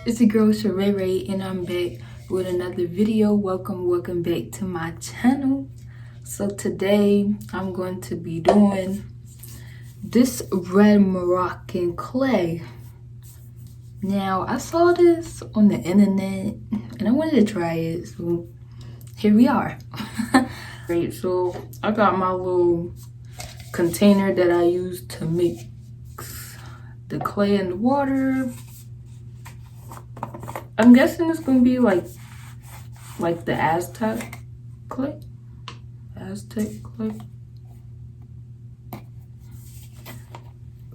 It's your girl Sharae and I'm back with another video. Welcome back to my channel. So today I'm going to be doing this red Moroccan clay. Now I saw this on the internet and I wanted to try it, so here we are. Great, so I got my little container that I use to mix the clay and the water. I'm guessing it's gonna be like the Aztec clay.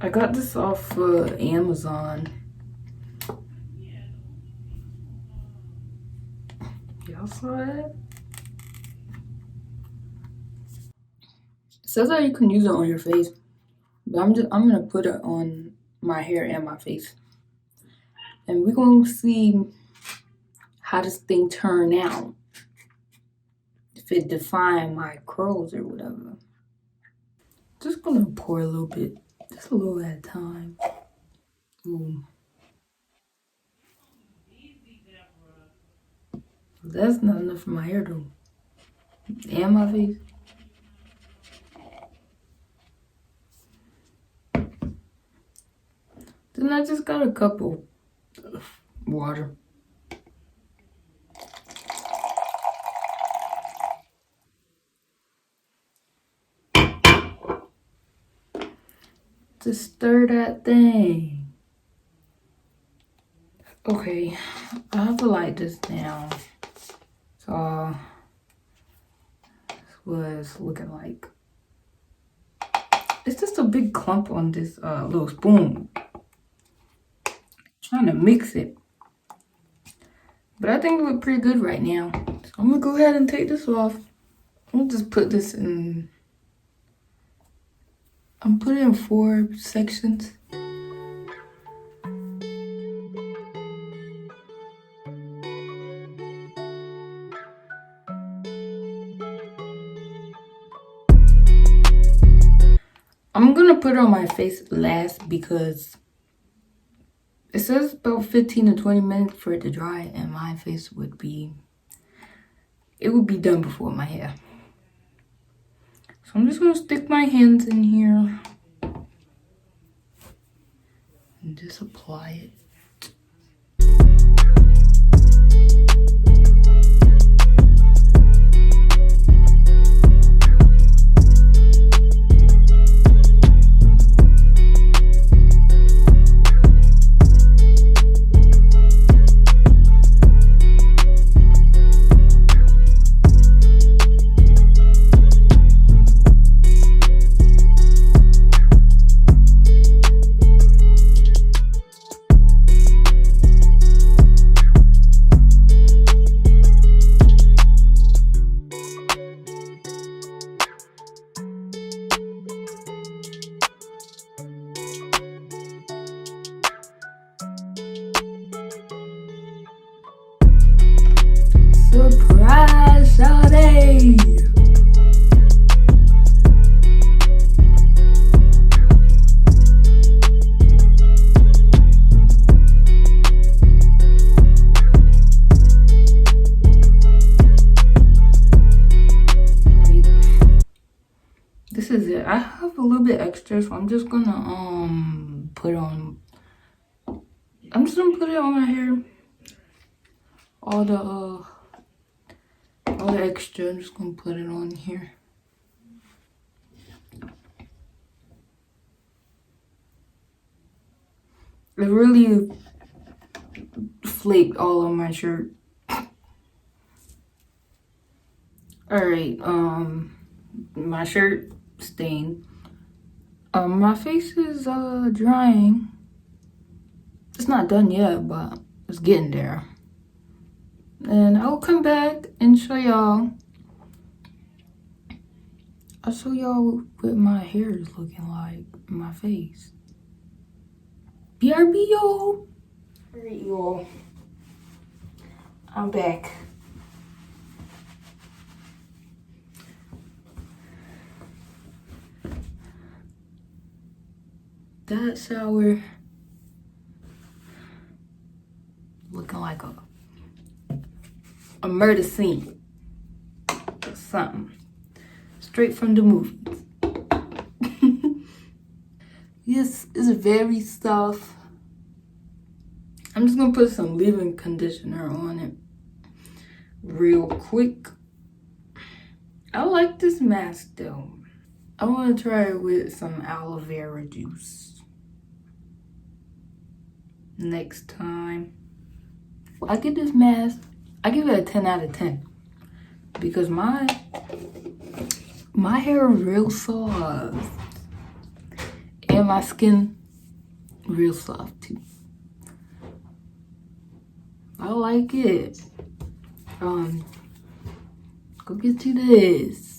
I got this off Amazon. Y'all saw that? It says that you can use it on your face, but I'm gonna put it on my hair and my face, and we're gonna see how this thing turn out. If it define my curls or whatever. Just gonna pour a little bit, just a little at a time. Ooh. That's not enough for my hair though, and my face. Then I just got a cup of water. To stir that thing. Okay, I have to light this down. So that's what it's looking like. It's just a big clump on this little spoon. Trying to mix it, but I think it look pretty good right now. So I'm gonna go ahead and take this off. I'm gonna just put this in. I'm putting it in 4 sections. I'm gonna put it on my face last because it says about 15 to 20 minutes for it to dry, and my face would be done before my hair. So I'm just gonna stick my hands in here and just apply it. Surprise, Sharae! This is it. I have a little bit extra, so I'm just gonna put on. I'm just gonna put it on my hair. All the extra, I'm just gonna put it on here. It really flaked all on my shirt. Alright, my shirt stained. My face is drying. It's not done yet, but it's getting there. And I'll come back and show y'all. I'll show y'all what my hair is looking like, my face. BRB, y'all. Alright, y'all. I'm back. That shower murder scene or something. Straight from the movies. Yes, it's very soft. I'm just gonna put some leave-in conditioner on it real quick. I like this mask though. I want to try it with some aloe vera juice next time. I get this mask, I give it a 10 out of 10 because my hair is real soft and my skin real soft too. I like it. Go get you this.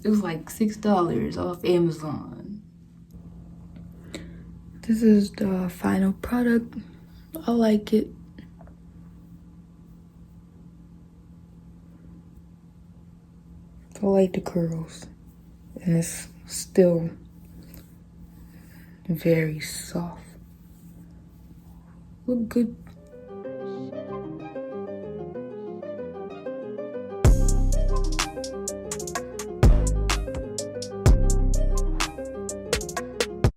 It was like $6 off Amazon. This is the final product. I like it. I like the curls. And it's still very soft. Look good